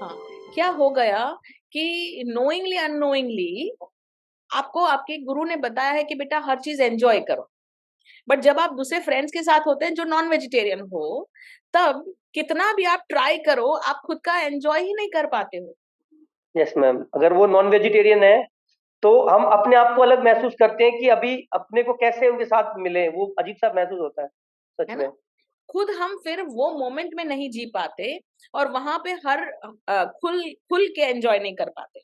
हाँ, क्या हो गया कि नोइंगली अननोइंगली आपको आपके गुरु ने बताया है कि बेटा हर चीज एंजॉय करो, बट जब आप दूसरे फ्रेंड्स के साथ होते हैं जो नॉन वेजिटेरियन हो, तब कितना भी आप ट्राई करो, आप खुद का एंजॉय ही नहीं कर पाते हो। यस मैम, अगर वो नॉन वेजिटेरियन है तो हम अपने आप को अलग महसूस करते हैं कि अभी अपने को कैसे उनके साथ मिले, वो अजीब सा महसूस होता है सच है ना? में। खुद हम फिर वो मोमेंट में नहीं जी पाते और वहां पे हर खुल खुल के एंजॉय नहीं कर पाते,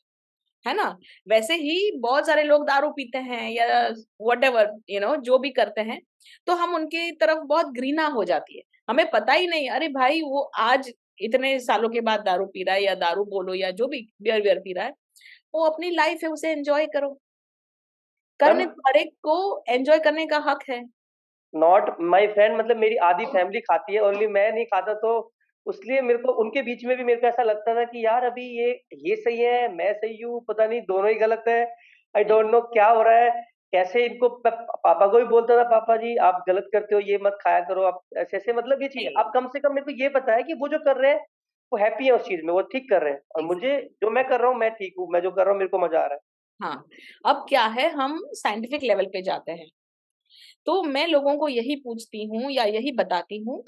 है ना? वैसे ही बहुत सारे लोग दारू पीते हैं या व्हाटएवर जो भी करते हैं, तो हम उनकी तरफ बहुत घृणा हो जाती है। हमें पता ही नहीं, अरे भाई वो आज इतने सालों के बाद दारू पी रहा है, या दारू बोलो या जो भी बियर वियर पी रहा है, वो अपनी लाइफ है, उसे एंजॉय करो। मैम, करने तो हर एक को एंजॉय करने का हक है। नॉट माय फ्रेंड, मतलब मेरी आधी फैमिली खाती है, ओनली मैं नहीं खाता, तो उसलिए मेरे को उनके बीच में भी मेरे को ऐसा लगता था कि यार अभी ये सही है, मैं सही हूँ, पता नहीं दोनों ही गलत है। आई डोंट नो क्या हो रहा है। कैसे इनको पापा को भी बोलता था, पापा जी आप गलत करते हो, ये मत खाया करो, आप ऐसे ऐसे, मतलब ये चीज नहीं, आप कम से कम मेरे को ये बताया कि वो जो कर रहे हैं वो हैप्पी है उस चीज में, वो ठीक कर रहे हैं, और मुझे जो मैं कर रहा हूँ मैं ठीक हूँ, मैं जो कर रहा हूँ मेरे को मजा आ रहा है। हाँ, अब क्या है, हम साइंटिफिक लेवल पे जाते हैं। तो मैं लोगों को यही पूछती हूँ या यही बताती हूँ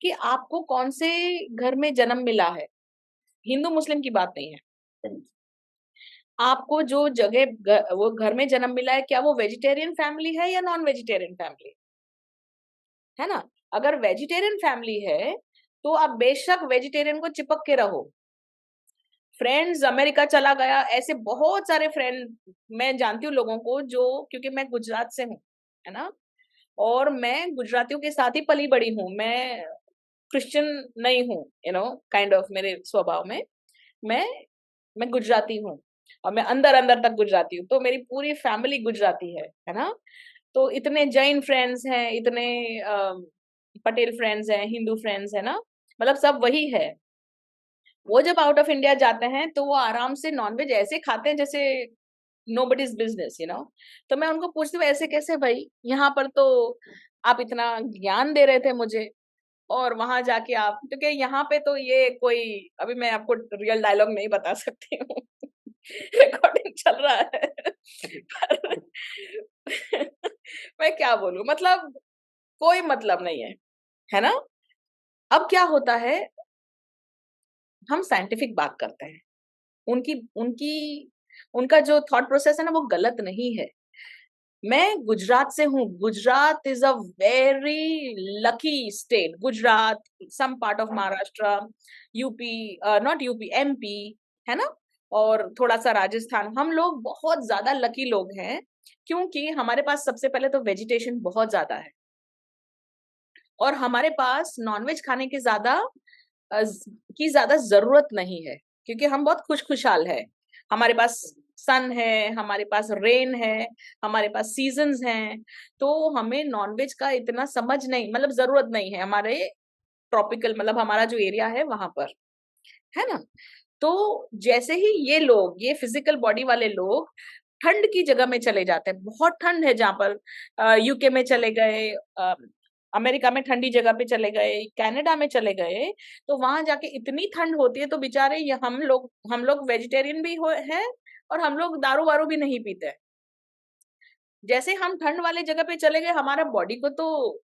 कि आपको कौन से घर में जन्म मिला है। हिंदू मुस्लिम की बात नहीं है। आपको जो जगह वो घर में जन्म मिला है, क्या वो वेजिटेरियन फैमिली है या नॉन वेजिटेरियन फैमिली, है ना? अगर वेजिटेरियन फैमिली है तो आप बेशक वेजिटेरियन को चिपक के रहो। फ्रेंड्स अमेरिका चला गया, ऐसे बहुत सारे फ्रेंड मैं जानती हूँ लोगों को, जो क्योंकि मैं गुजरात से हूँ, है ना? और मैं गुजरातियों के साथ ही पली बड़ी हूँ। मैं क्रिश्चियन नहीं हूँ, काइंड ऑफ मेरे स्वभाव में। मैं मैं गुजराती हूँ और मैं अंदर अंदर तक गुजराती हूँ, तो मेरी पूरी फैमिली गुजराती है ना? तो इतने जैन फ्रेंड्स हैं, इतने पटेल फ्रेंड्स हैं, हिंदू फ्रेंड्स है ना, मतलब सब वही है। वो जब आउट ऑफ इंडिया जाते हैं तो वो आराम से नॉनवेज ऐसे खाते हैं जैसे नोबडीज बिजनेस। तो मैं उनको पूछती हूँ, ऐसे कैसे भाई, यहाँ पर तो आप इतना ज्ञान दे रहे थे मुझे, और वहां जाके आप, क्योंकि यहाँ पे तो ये कोई, अभी मैं आपको रियल डायलॉग नहीं बता सकती हूँ, रिकॉर्डिंग चल रहा है, पर मैं क्या बोलूं, मतलब कोई मतलब नहीं है ना? अब क्या होता है, हम साइंटिफिक बात करते हैं। उनकी उनकी उनका जो थॉट प्रोसेस है ना, वो गलत नहीं है। मैं गुजरात से हूँ। Gujarat is a very lucky state. Gujarat, some part of Maharashtra, UP, not UP, MP, है ना? और थोड़ा सा राजस्थान, हम लोग बहुत ज्यादा लकी लोग हैं, क्योंकि हमारे पास सबसे पहले तो वेजिटेशन बहुत ज्यादा है, और हमारे पास नॉनवेज खाने की ज्यादा जरूरत नहीं है, क्योंकि हम बहुत खुशहाल है। हमारे पास सन है, हमारे पास रेन है, हमारे पास सीजन्स हैं, तो हमें नॉनवेज का इतना समझ नहीं, मतलब जरूरत नहीं है हमारे ट्रॉपिकल, मतलब हमारा जो एरिया है वहां पर, है ना? तो जैसे ही ये लोग, ये फिजिकल बॉडी वाले लोग ठंड की जगह में चले जाते हैं, बहुत ठंड है जहाँ पर, यूके में चले गए, अमेरिका में ठंडी जगह पे चले गए, कनाडा में चले गए, तो वहां जाके इतनी ठंड होती है, तो बेचारे ये हम लोग वेजिटेरियन भी हैं, और हम लोग दारू वारू भी नहीं पीते हैं। जैसे हम ठंड वाले जगह पे चले गए, हमारा बॉडी को तो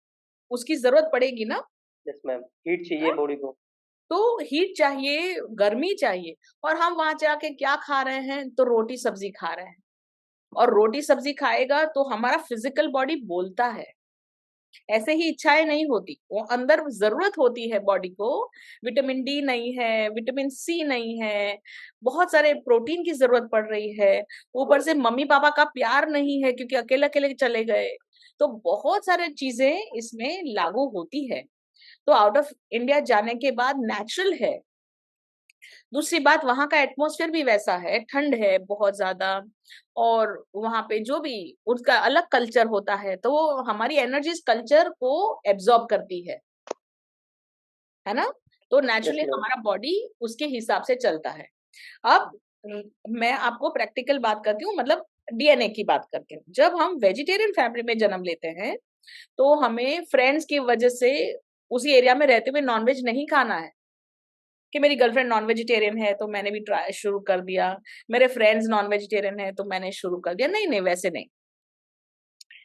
उसकी जरूरत पड़ेगी ना। यस मैम, हीट चाहिए बॉडी को। तो हीट चाहिए, गर्मी चाहिए, और हम वहां जाके क्या खा रहे हैं, तो रोटी सब्जी खा रहे हैं। और रोटी सब्जी खाएगा तो हमारा फिजिकल बॉडी बोलता है, ऐसे ही इच्छाएं नहीं होती, वो अंदर जरूरत होती है बॉडी को। विटामिन डी नहीं है, विटामिन सी नहीं है, बहुत सारे प्रोटीन की जरूरत पड़ रही है, ऊपर से मम्मी पापा का प्यार नहीं है क्योंकि अकेले अकेले चले गए, तो बहुत सारे चीजें इसमें लागू होती है। तो आउट ऑफ इंडिया जाने के बाद नेचुरल है। दूसरी बात, वहां का एटमॉस्फेयर भी वैसा है, ठंड है बहुत ज्यादा, और वहां पे जो भी उसका अलग कल्चर होता है, तो वो हमारी एनर्जीज कल्चर को एब्जॉर्ब करती है ना? तो यस नेचुरली मैम। हमारा बॉडी उसके हिसाब से चलता है। अब मैं आपको प्रैक्टिकल बात करती हूँ, मतलब डीएनए की बात करती हूँ। जब हम वेजिटेरियन फैमिली में जन्म लेते हैं, तो हमें फ्रेंड्स की वजह से उसी एरिया में रहते हुए नॉनवेज नहीं खाना है, कि मेरी गर्लफ्रेंड नॉन वेजिटेरियन है तो मैंने भी ट्राई शुरू कर दिया, मेरे फ्रेंड्स नॉन वेजिटेरियन है तो मैंने शुरू कर दिया। नहीं, नहीं, वैसे नहीं।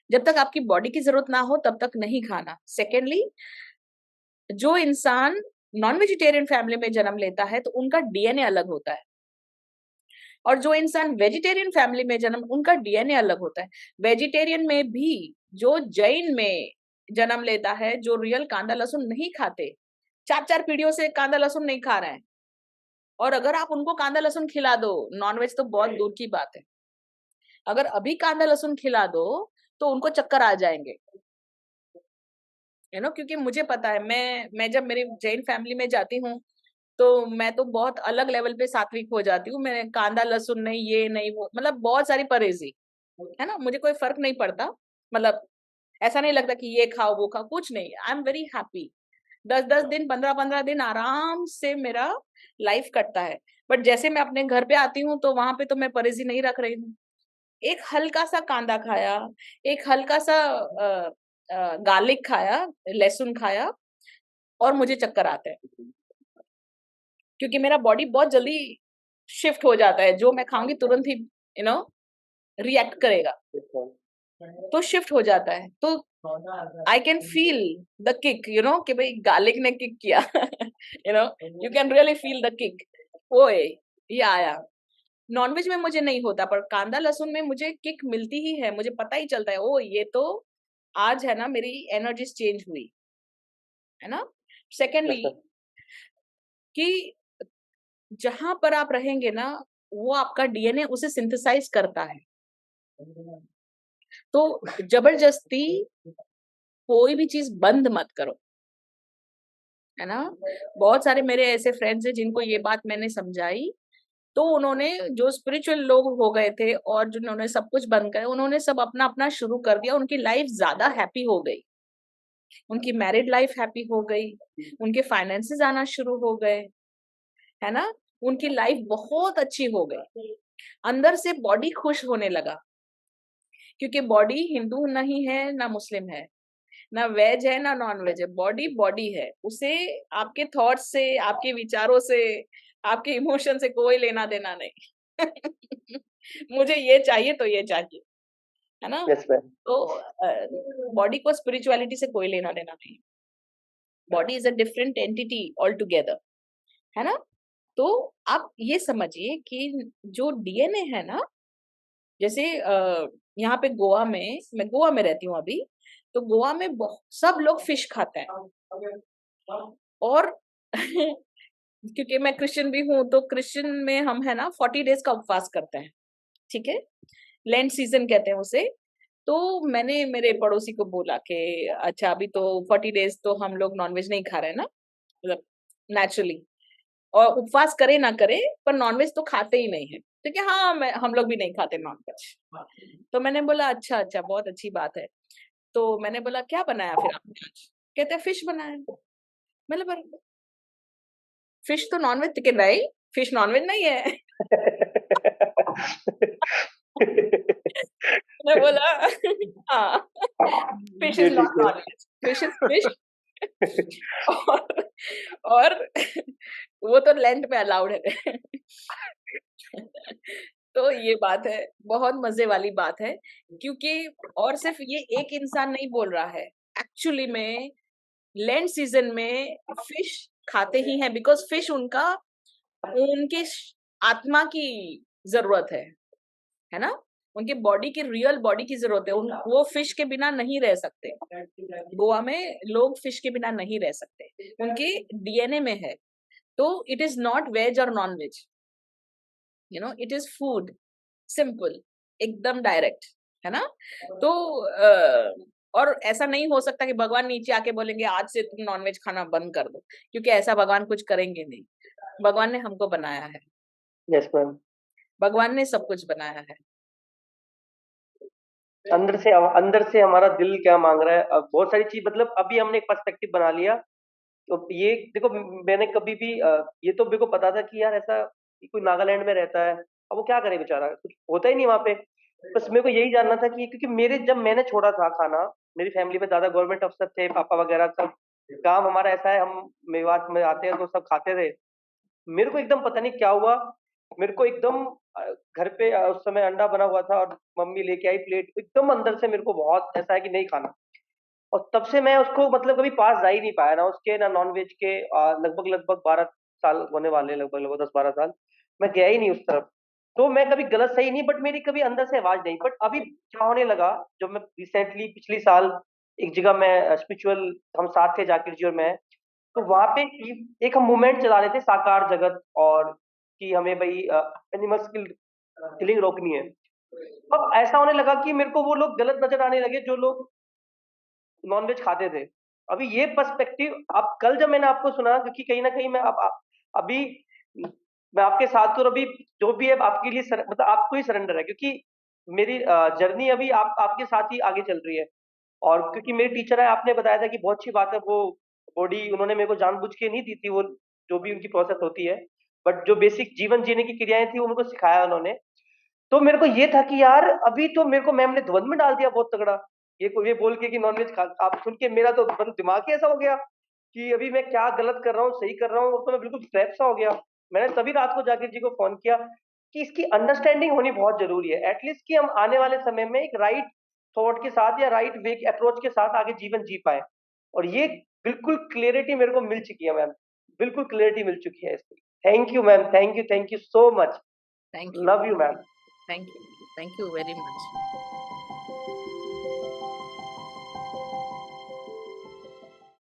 जब तक आपकी बॉडी की ज़रूरत ना हो तब तक नहीं खाना। सेकेंडली, जो इंसान नॉन वेजिटेरियन फैमिली में जन्म लेता है तो उनका डीएनए अलग होता है, और जो इंसान वेजिटेरियन फैमिली में जन्म उनका डीएनए अलग होता है। वेजिटेरियन में भी जो जैन में जन्म लेता है, जो रियल कांदा लहसुन नहीं खाते, 4-4 पीढ़ियों से कांदा लहसुन नहीं खा रहे हैं, और अगर आप उनको कांदा लहसुन खिला दो, नॉनवेज तो बहुत दूर की बात है। अगर अभी कांदा लहसुन खिला दो तो उनको चक्कर आ जाएँगे। क्योंकि मुझे पता है, मैं जब मेरी जैन फैमिली में जाती हूँ, तो मैं तो बहुत अलग लेवल पे सात्विक हो जाती हूँ। मैं कांदा लहसुन नहीं, ये नहीं, वो, मतलब बहुत सारी परहेज़ी, है ना? मुझे कोई फ़र्क नहीं पड़ता। मतलब ऐसा नहीं लगता कि ये खाओ, वो खाओ, कुछ नहीं। I am very happy. 10-10 दिन, 15-15 दिन आराम से मेरा लाइफ़ कटता है। बट जैसे मैं अपने घर पे आती हूँ, तो वहाँ पे तो मैं परहेज़ी नहीं रख रही हूँ। एक हल्का-सा कांदा खाया, एक हल्का-सा गार्लिक खाया, लहसुन खाया, और मुझे चक्कर आते हैं। क्योंकि मेरा बॉडी बहुत जल्दी शिफ्ट हो जाता है, जो मैं खाऊँगी तुरंत ही रिएक्ट करेगा, तो शिफ्ट हो जाता है। तो I can feel the kick, कि भाई गार्लिक ने किक किया। You can really feel the kick. ओए, ये आया। नॉनवेज में मुझे नहीं होता, पर कांदा लहसुन में मुझे किक मिलती ही है, मुझे पता ही चलता है, ओह! ये तो आज है ना, मेरी एनर्जीज़ चेंज हुई, है ना? Yes secondly, ma'am. कि जहाँ पर आप रहेंगे ना, वो आपका डीएनए उसे सिंथेसाइज़ करता है। तो ज़बरदस्ती कोई भी चीज़ बंद मत करो, है ना? बहुत सारे मेरे ऐसे फ्रेंड्स हैं जिनको ये बात मैंने समझाई, तो उन्होंने, जो स्पिरिचुअल लोग हो गए थे और जिन्होंने सब कुछ बंद करा, उन्होंने सब अपना-अपना शुरू कर दिया, उनकी लाइफ ज़्यादा हैप्पी हो गई। उनकी मैरिड लाइफ हैप्पी हो गई, उनके फाइनेंसेस आना शुरू हो गए, है ना? उनकी लाइफ बहुत अच्छी हो गई। अंदर से बॉडी खुश होने लगा, क्योंकि बॉडी हिंदू नहीं है, ना मुस्लिम है, ना वेज है, ना नॉन-वेज है, बॉडी बॉडी है। उसे आपके थॉट्स से, आपके विचारों से, आपके इमोशन से कोई लेना-देना नहीं। मुझे ये चाहिए तो ये चाहिए, है ना? Yes ma'am. तो बॉडी को स्पिरिचुअलिटी से कोई लेना-देना नहीं। Body is a different entity all together, है ना? तो आप ये समझिए कि जो डीएनए है ना, जैसे यहाँ पे गोवा में, मैं गोवा में रहती हूँ अभी, तो गोवा में सब लोग फिश खाते हैं, और क्योंकि मैं क्रिश्चियन भी हूँ, तो क्रिश्चियन में हम है ना 40 डेज़ का उपवास करते हैं, ठीक है? लेंट सीज़न कहते हैं उसे। तो मैंने मेरे पड़ोसी को बोला कि अच्छा, अभी तो 40 डेज़ तो हम लोग नॉनवेज नहीं खा रहे हैं ना, मतलब नेचुरली, और उपवास करे ना करे, पर नॉनवेज तो खाते ही नहीं है। तो क्या, हाँ, मैं हम लोग भी नहीं खाते नॉनवेज। तो मैंने बोला अच्छा, अच्छा, बहुत अच्छी बात है। तो मैंने बोला क्या बनाया फिर आपने आज? कहते हैं फिश बनाया। मैंने बोला फिश तो नॉनवेज, चिकन राई, फिश नॉनवेज नहीं है। मैंने बोला हाँ, फिश जी, इज़ ठीक नॉट है। Non veg, fish is fish. और और वो तो लेंट में अलाउड है। तो ये बात है, बहुत मज़े वाली बात है, क्योंकि और सिर्फ़ ये एक इंसान नहीं बोल रहा है, एक्चुअली में लेंट सीज़न में फिश खाते ही हैं, बिकॉज़ फिश उनका, उनकी आत्मा की ज़रूरत है ना? उनकी बॉडी की, रियल बॉडी की ज़रूरत है, उन वो फिश के बिना नहीं रह सकते। गोवा में लोग फिश के बिना नहीं रह सकते, उनके डीएनए में है। तो इट इज़ नॉट वेज और non veg, it is food, simple, एकदम डायरेक्ट, है ना? तो और ऐसा नहीं हो सकता कि भगवान नीचे आके बोलेंगे आज से तुम नॉन-वेज खाना बंद कर दो, क्योंकि ऐसा भगवान कुछ करेंगे नहीं। भगवान ने हमको बनाया है, यस मैम। भगवान ने सब कुछ बनाया है। अंदर से हमारा दिल क्या माँग रहा है, बहुत सारी चीज़, मतलब अभी हमने एक पर्सपेक्टिव बना लिया। तो ये देखो, मैंने कभी भी ये तो मेरे को पता था कि यार ऐसा कि कोई नागालैंड में रहता है, अब वो क्या करे बेचारा, कुछ होता ही नहीं वहाँ पे। बस मेरे को यही जानना था कि क्योंकि मेरे जब मैंने छोड़ा था खाना, मेरी फैमिली में दादा गवर्नमेंट अफ़सर थे, पापा वगैरह सब, काम हमारा ऐसा है, हम मेवात में आते हैं तो सब खाते थे। मेरे को एकदम पता नहीं क्या हुआ, मेरे को एकदम घर पे उस समय अंडा बना हुआ था और मम्मी लेके आई प्लेट, एकदम अंदर से मेरे को बहुत ऐसा है कि नहीं खाना। और तब से मैं उसको मतलब कभी पास जा ही नहीं पाया, ना उसके ना नॉनवेज के। लगभग लगभग 12 साल होने वाले, लगभग लगभग 10-12 साल मैं गया ही नहीं उस तरफ। तो मैं कभी गलत सही नहीं, बट मेरी कभी अंदर से आवाज नहीं। बट अभी क्या होने लगा, जब मैं रिसेंटली पिछली साल एक जगह मैं स्पिरिचुअल, हम साथ थे जाकिर जी और मैं, तो वहां पे एक हम मूवमेंट चला रहे थे साकार जगत, और कि हमें भाई एनिमल्स की किलिंग रोकनी है। अब ऐसा होने लगा कि मेरे को वो लोग गलत नजर आने लगे जो लोग नॉनवेज खाते थे। अभी ये पर्सपेक्टिव, अब कल जब मैंने आपको सुना, क्योंकि कहीं ना कहीं मैं अभी मैं आपके साथ हूँ, और अभी जो भी है आपके लिए मतलब आपको ही सरेंडर है, क्योंकि मेरी जर्नी अभी आपके साथ ही आगे चल रही है। और क्योंकि मेरे टीचर है, आपने बताया था कि बहुत अच्छी बात है, वो बॉडी उन्होंने मेरे को जानबूझ के नहीं दी थी, वो जो भी उनकी प्रोसेस होती है, बट जो बेसिक जीवन जीने की क्रियाएं थी वो मेरे को सिखाया उन्होंने। तो मेरे को ये था कि यार अभी तो मेरे को मैम ने द्वंद में डाल दिया बहुत तगड़ा, ये बोल के कि नॉनवेज खा, आप सुन के मेरा तो मतलब दिमाग ही ऐसा हो गया कि अभी मैं क्या गलत कर रहा हूँ सही कर रहा हूँ, तो मैं बिल्कुल ट्रैप सा हो गया। मैंने तभी रात को जाकिर जी को फोन किया कि इसकी अंडरस्टैंडिंग होनी बहुत जरूरी है, एटलीस्ट कि हम आने वाले समय में एक राइट थॉट के साथ या राइट वे अप्रोच के साथ आगे जीवन जी पाए। और ये बिल्कुल क्लियरिटी मेरे को मिल चुकी है मैम, बिल्कुल क्लियरिटी मिल चुकी है इसकी। Thank you ma'am, thank you so much. Thank you, love you ma'am. Thank you, thank you very much.